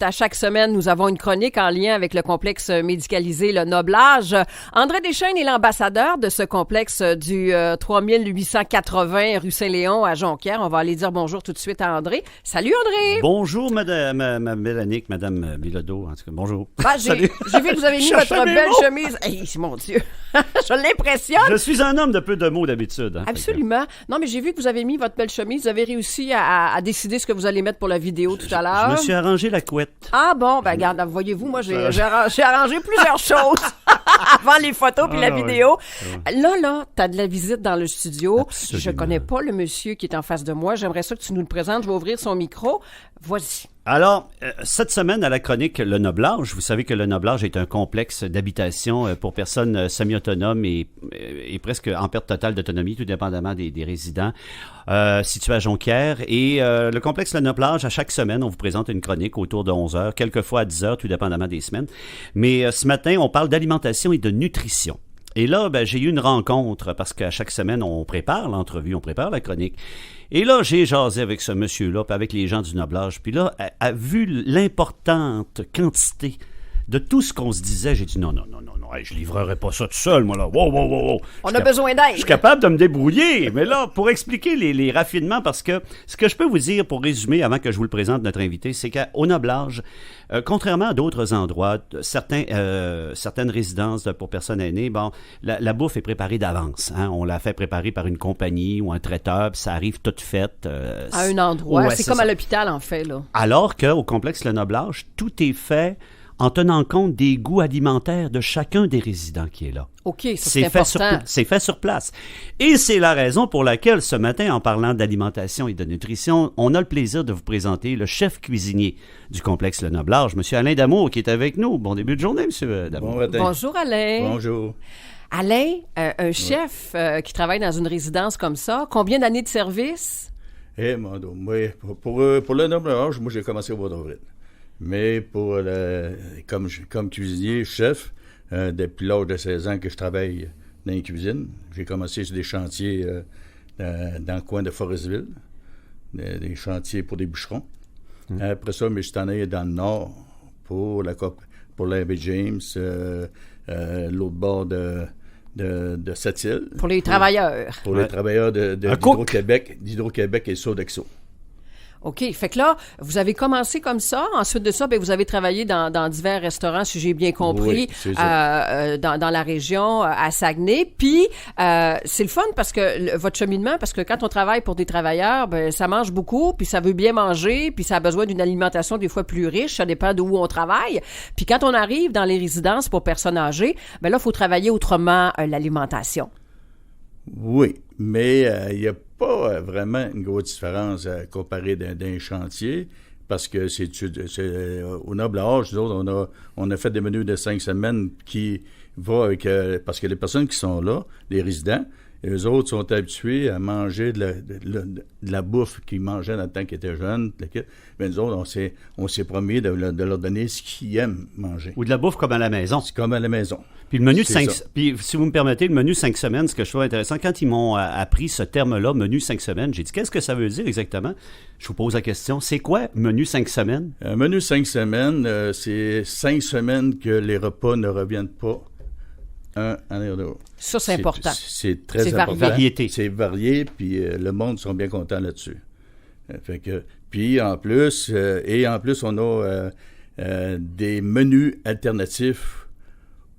À chaque semaine, nous avons une chronique en lien avec le complexe médicalisé Le Noblage. André Deschênes est l'ambassadeur de ce complexe du 3880 rue Saint-Léon à Jonquière. On va aller dire bonjour tout de suite à André. Salut André! Bonjour Madame Mélanique, Madame Bilodeau. En tout cas, bonjour. J'ai vu que vous avez mis votre belle chemise. Hey, mon Dieu! Je l'impressionne! Je suis un homme de peu de mots d'habitude. Hein, absolument. Non, mais j'ai vu que vous avez mis votre belle chemise. Vous avez réussi à décider ce que vous allez mettre pour la vidéo tout à l'heure. Je me suis arrangé la couette. Ah bon, ben regarde, voyez-vous, moi j'ai arrangé plusieurs choses avant les photos puis la vidéo. Oui. Là, t'as de la visite dans le studio. Absolument. Je connais pas le monsieur qui est en face de moi. J'aimerais ça que tu nous le présentes. Je vais ouvrir son micro. Voici. Alors, cette semaine, à la chronique Le Noblage, vous savez que Le Noblage est un complexe d'habitation pour personnes semi-autonomes et presque en perte totale d'autonomie, tout dépendamment des résidents, situé à Jonquière. Et le complexe Le Noblage, à chaque semaine, on vous présente une chronique autour de 11 heures, quelquefois à 10 heures, tout dépendamment des semaines. Mais ce matin, on parle d'alimentation et de nutrition. Et là, j'ai eu une rencontre, parce qu'à chaque semaine, on prépare l'entrevue, on prépare la chronique. Et là, j'ai jasé avec ce monsieur-là, puis avec les gens du Noblage. Puis là, vu l'importante quantité de tout ce qu'on se disait, j'ai dit non, je livrerai pas ça tout seul, moi, là. Wow. On a besoin d'aide. Je suis capable de me débrouiller. Mais là, pour expliquer les raffinements, parce que ce que je peux vous dire, pour résumer, avant que je vous le présente, notre invité, c'est qu'au Noblage, contrairement à d'autres endroits, certaines résidences pour personnes aînées, la bouffe est préparée d'avance. Hein? On la fait préparer par une compagnie ou un traiteur, puis ça arrive toute faite. À un endroit. C'est comme à l'hôpital, en fait, là. Alors qu'au complexe Le Noblage, tout est fait en tenant compte des goûts alimentaires de chacun des résidents qui est là. OK, ça c'est important. C'est fait sur place. Et c'est la raison pour laquelle, ce matin, en parlant d'alimentation et de nutrition, on a le plaisir de vous présenter le chef cuisinier du complexe Le Noblage, M. Alain Damour, qui est avec nous. Bon début de journée, M. Damour. Bon matin. Bonjour, Alain. Bonjour. Alain, un chef qui travaille dans une résidence comme ça, combien d'années de service? Pour Le Noblage, moi, j'ai commencé au mois d'avril. Mais comme cuisinier, chef, depuis l'âge de 16 ans que je travaille dans les cuisines, j'ai commencé sur des chantiers dans le coin de Forestville, des chantiers pour des bûcherons. Après ça, je suis en allé dans le nord pour l'Abbé James, l'autre bord de Sept-Îles. Pour les travailleurs. Pour les travailleurs d'Hydro-Québec et Sodexo. OK. Fait que là, vous avez commencé comme ça. Ensuite de ça, vous avez travaillé dans divers restaurants, si j'ai bien compris, dans la région, à Saguenay. Puis, c'est le fun parce que votre cheminement, parce que quand on travaille pour des travailleurs, ça mange beaucoup, puis ça veut bien manger, puis ça a besoin d'une alimentation des fois plus riche. Ça dépend d'où on travaille. Puis quand on arrive dans les résidences pour personnes âgées, là, il faut travailler autrement l'alimentation. Oui, mais il n'y a pas vraiment une grosse différence à comparer d'un chantier parce que c'est au Noblage, nous autres, on a fait des menus de 5 semaines qui vont avec... parce que les personnes qui sont là, les résidents, eux autres sont habitués à manger de la bouffe qu'ils mangeaient dans le temps qu'ils étaient jeunes. Mais nous autres, on s'est promis de leur donner ce qu'ils aiment manger. Ou de la bouffe comme à la maison. C'est comme à la maison. Puis le menu puis si vous me permettez, le menu 5 semaines, ce que je trouve intéressant, quand ils m'ont appris ce terme-là, menu 5 semaines, j'ai dit, qu'est-ce que ça veut dire exactement? Je vous pose la question, c'est quoi menu 5 semaines? Un menu 5 semaines, c'est 5 semaines que les repas ne reviennent pas un en arrière de l'autre. Ça, c'est important. C'est très important. Variété. C'est varié, puis le monde sont bien contents là-dessus. Puis en plus, on a des menus alternatifs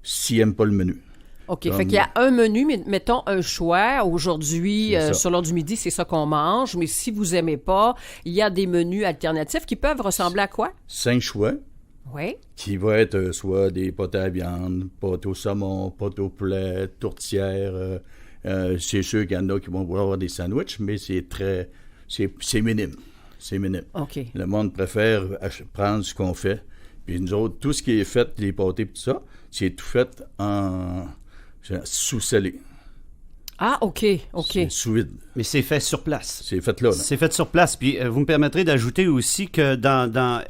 s'ils n'aiment pas le menu. OK, fait qu'il y a un menu, mais mettons un choix. Aujourd'hui, sur l'heure du midi, c'est ça qu'on mange. Mais si vous n'aimez pas, il y a des menus alternatifs qui peuvent ressembler à quoi? 5 choix. Oui. Qui va être soit des pâtes à viande, pâtes au saumon, pâtes au poulet, tourtière. C'est sûr qu'il y en a qui vont vouloir avoir des sandwichs, mais c'est minime. C'est minime. OK. Le monde préfère prendre ce qu'on fait. Puis nous autres, tout ce qui est fait, les pâtés et tout ça, c'est tout fait en sous-scellé. Ah, OK. C'est sous vide. Mais c'est fait sur place. C'est fait là. C'est fait sur place. Puis vous me permettrez d'ajouter aussi que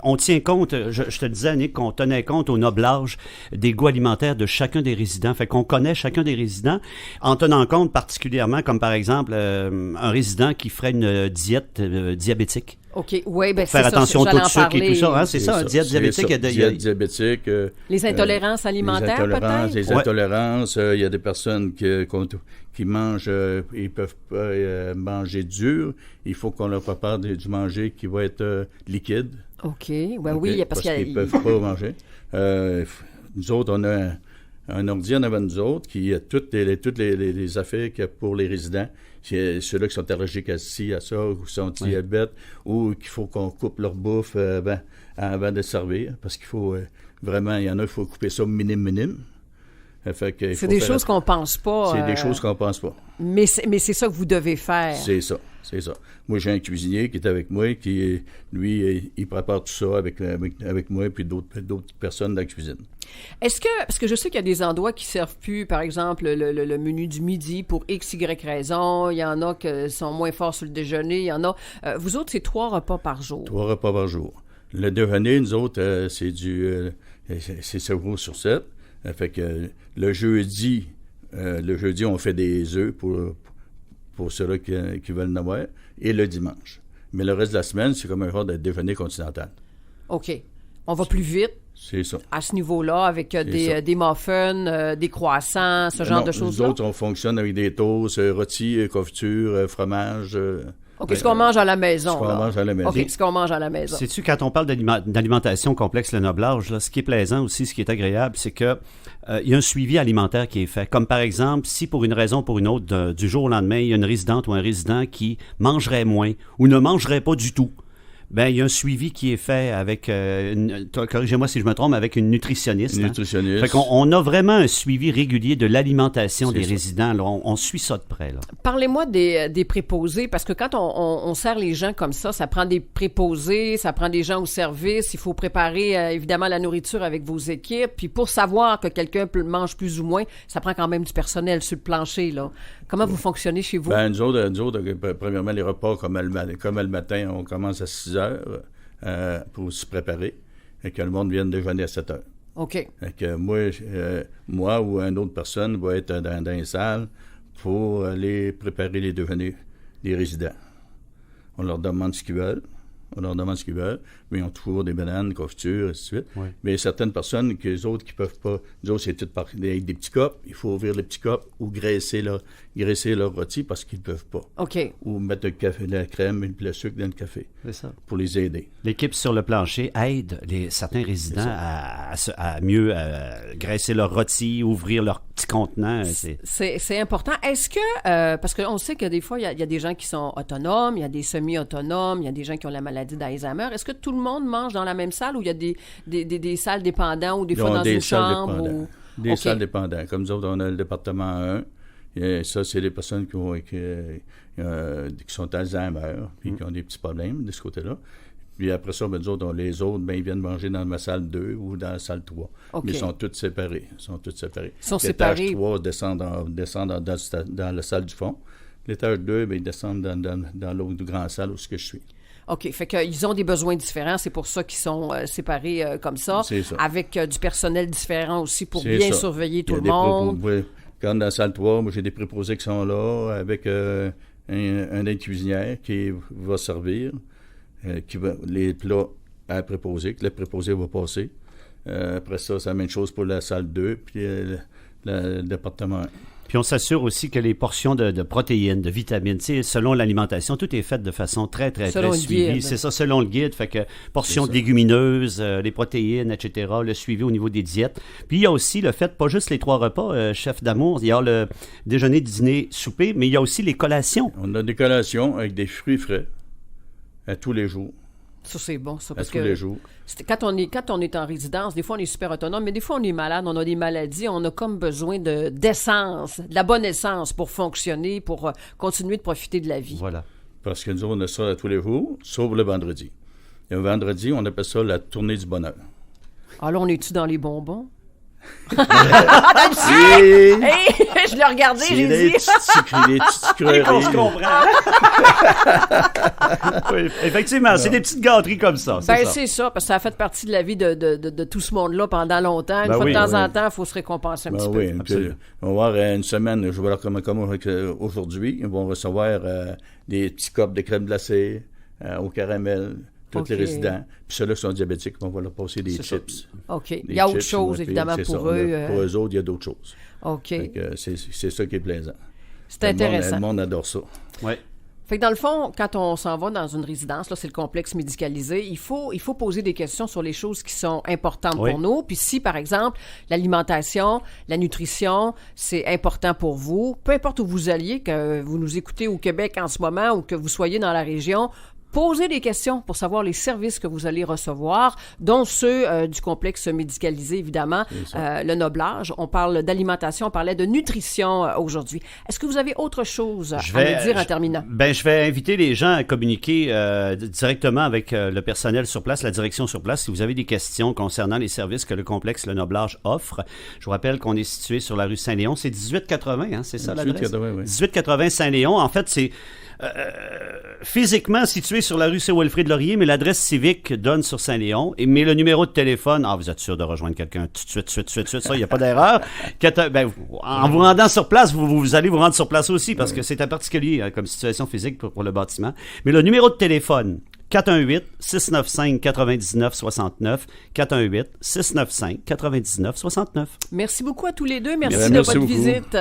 on tient compte, je te disais, Annick, qu'on tenait compte au Noblage des goûts alimentaires de chacun des résidents. Fait qu'on connaît chacun des résidents en tenant compte particulièrement, comme par exemple, un résident qui ferait une diète diabétique. OK, oui, bien c'est faire ça. attention au taux de sucre parler. et tout ça. Hein, c'est ça, diète diabétique. Diète diabétique. Les intolérances alimentaires, peut-être? Les intolérances. Il y a des personnes qui mangent, ils peuvent pas manger dur. Il faut qu'on leur prépare du manger qui va être liquide. OK, oui, parce qu'ils ne peuvent pas manger. Nous autres, on a un ordi en avant de nous autres qui a toutes les affaires qu'il y a pour les résidents. Ceux-là qui sont allergiques à ça, ou qui sont diabètes, ou qu'il faut qu'on coupe leur bouffe avant de servir, parce qu'il faut vraiment, il y en a, il faut couper ça minime. C'est des choses qu'on pense pas. C'est des choses qu'on pense pas. Mais c'est ça que vous devez faire. C'est ça. Moi, j'ai un cuisinier qui est avec moi, qui, lui, il prépare tout ça avec moi, puis d'autres personnes dans la cuisine. Est-ce que, parce que je sais qu'il y a des endroits qui ne servent plus, par exemple, le menu du midi pour X, Y raison. Il y en a qui sont moins forts sur le déjeuner. Il y en a. Vous autres, c'est 3 repas par jour. 3 repas par jour. Le déjeuner, nous autres, c'est 7 jours sur 7. Fait que le jeudi, on fait des œufs pour ceux-là qui veulent en avoir, et le dimanche. Mais le reste de la semaine, c'est comme un genre de déjeuner continental. OK. On va plus vite. C'est ça. À ce niveau-là, avec des muffins, des croissants, ce genre de choses-là? Nous autres, on fonctionne avec des toasts, rôtis, confiture, fromage. OK, ce qu'on mange à la maison. Ce qu'on mange à la maison. OK, ce qu'on mange à la maison. Sais-tu, quand on parle d'alimentation complexe, le noblage, là, ce qui est plaisant aussi, ce qui est agréable, c'est que il y a un suivi alimentaire qui est fait. Comme par exemple, si pour une raison ou pour une autre, du jour au lendemain, il y a une résidente ou un résident qui mangerait moins ou ne mangerait pas du tout, ben il y a un suivi qui est fait avec, corrigez-moi si je me trompe, avec une nutritionniste. Nutritionniste. Fait qu'on a vraiment un suivi régulier de l'alimentation des résidents. Là, on suit ça de près. Là. Parlez-moi des préposés, parce que quand on sert les gens comme ça prend des préposés, ça prend des gens au service, il faut préparer évidemment la nourriture avec vos équipes, puis pour savoir que quelqu'un mange plus ou moins, ça prend quand même du personnel sur le plancher, là. Comment vous fonctionnez chez vous? Nous autres, premièrement, les repas, comme le matin, on commence à 6 heures pour se préparer et que le monde vienne déjeuner à 7 heures. OK. Et que moi ou une autre personne va être dans les salles pour aller préparer les déjeuners des résidents. On leur demande ce qu'ils veulent. Mais ils ont toujours des bananes, confitures, et ainsi de suite. Oui. Mais certaines personnes, les autres qui peuvent pas, nous autres, c'est tout avec des petits copes. Il faut ouvrir les petits copes ou graisser leur rôti parce qu'ils ne peuvent pas. OK. Ou mettre le café, la crème et le sucre dans le café. C'est ça. Pour les aider. L'équipe sur le plancher aide certains résidents à mieux graisser leur rôti, ouvrir leur petit contenant. C'est important. Est-ce que, parce qu'on sait que des fois, il y a des gens qui sont autonomes, il y a des semi-autonomes, il y a des gens qui ont la maladie d'Alzheimer. Est-ce que tout le monde mange dans la même salle ou il y a des salles dépendantes ou des fois dans une chambre? Des salles dépendantes. Comme nous autres, on a le département 1. Et ça, c'est les personnes qui sont Alzheimer puis qui ont des petits problèmes de ce côté-là. Puis après ça, nous autres, les autres, ils viennent manger dans ma salle 2 ou dans la salle 3. Okay. Mais ils sont tous séparés. L'étage 3 descendent dans la salle du fond. L'étage 2, ils descendent dans l'autre grande salle où je suis. OK. Fait qu'ils ont des besoins différents. C'est pour ça qu'ils sont séparés comme ça. C'est ça. Avec du personnel différent aussi pour bien surveiller tout le monde. Oui. Quand dans la salle 3, moi, j'ai des préposés qui sont là avec un aide-cuisinière qui va servir, qui va les plats à préposer, que le préposé va passer. Après ça, c'est la même chose pour la salle 2 puis le département 1. Puis on s'assure aussi que les portions de protéines, de vitamines, tu sais, selon l'alimentation, tout est fait de façon très, très, très suivie. C'est ça, selon le guide. Fait que portions de légumineuses, les protéines, etc., le suivi au niveau des diètes. Puis il y a aussi le fait, pas juste les 3 repas, chef d'amour, il y a le déjeuner, dîner, souper, mais il y a aussi les collations. On a des collations avec des fruits frais à tous les jours. Ça, c'est bon, ça. Parce que les jours. Quand on est en résidence, des fois, on est super autonome, mais des fois, on est malade, on a des maladies, on a comme besoin d'essence, de la bonne essence pour fonctionner, pour continuer de profiter de la vie. Voilà. Parce que nous, on a ça à tous les jours, sauf le vendredi. Et le vendredi, on appelle ça la tournée du bonheur. Alors, on est-tu dans les bonbons? Oui. Hey, je l'ai regardé, j'ai dit. Des petites sucreries. On se comprend. Oui, effectivement, c'est des petites gâteries comme ça. C'est ça, parce que ça a fait partie de la vie de tout ce monde-là pendant longtemps. Une fois de temps en temps, il faut se récompenser un petit peu. Absolument. On va avoir une semaine, je vais voir comment aujourd'hui, ils vont recevoir des petits copes de crème glacée, au caramel, tous les résidents. Puis ceux-là qui sont diabétiques, on va leur passer des chips. OK. Il y a autre chose, évidemment, pour eux. Pour eux autres, il y a d'autres choses. OK. C'est ça qui est plaisant. C'est intéressant. Le monde adore ça. Oui. Fait que dans le fond, quand on s'en va dans une résidence, là, c'est le complexe médicalisé, il faut poser des questions sur les choses qui sont importantes pour nous. Puis si, par exemple, l'alimentation, la nutrition, c'est important pour vous, peu importe où vous alliez, que vous nous écoutez au Québec en ce moment ou que vous soyez dans la région, posez des questions pour savoir les services que vous allez recevoir, dont ceux du complexe médicalisé, évidemment, le Noblage. On parle d'alimentation, on parlait de nutrition aujourd'hui. Est-ce que vous avez autre chose à nous dire en terminant? Je vais inviter les gens à communiquer directement avec le personnel sur place, la direction sur place, si vous avez des questions concernant les services que le complexe Le Noblage offre. Je vous rappelle qu'on est situé sur la rue Saint-Léon. C'est 1880, hein, c'est ça l'adresse? 1880, oui. 1880 Saint-Léon. En fait, c'est physiquement situé sur la rue Saint-Wilfrid-Laurier, mais l'adresse civique donne sur Saint-Léon. Mais le numéro de téléphone, vous êtes sûr de rejoindre quelqu'un tout de suite, ça, il n'y a pas d'erreur. En vous rendant sur place, vous allez vous rendre sur place aussi, parce que c'est un particulier comme situation physique pour le bâtiment. Mais le numéro de téléphone, 418-695-9969, 418-695-9969. Merci beaucoup à tous les deux. Merci de votre visite.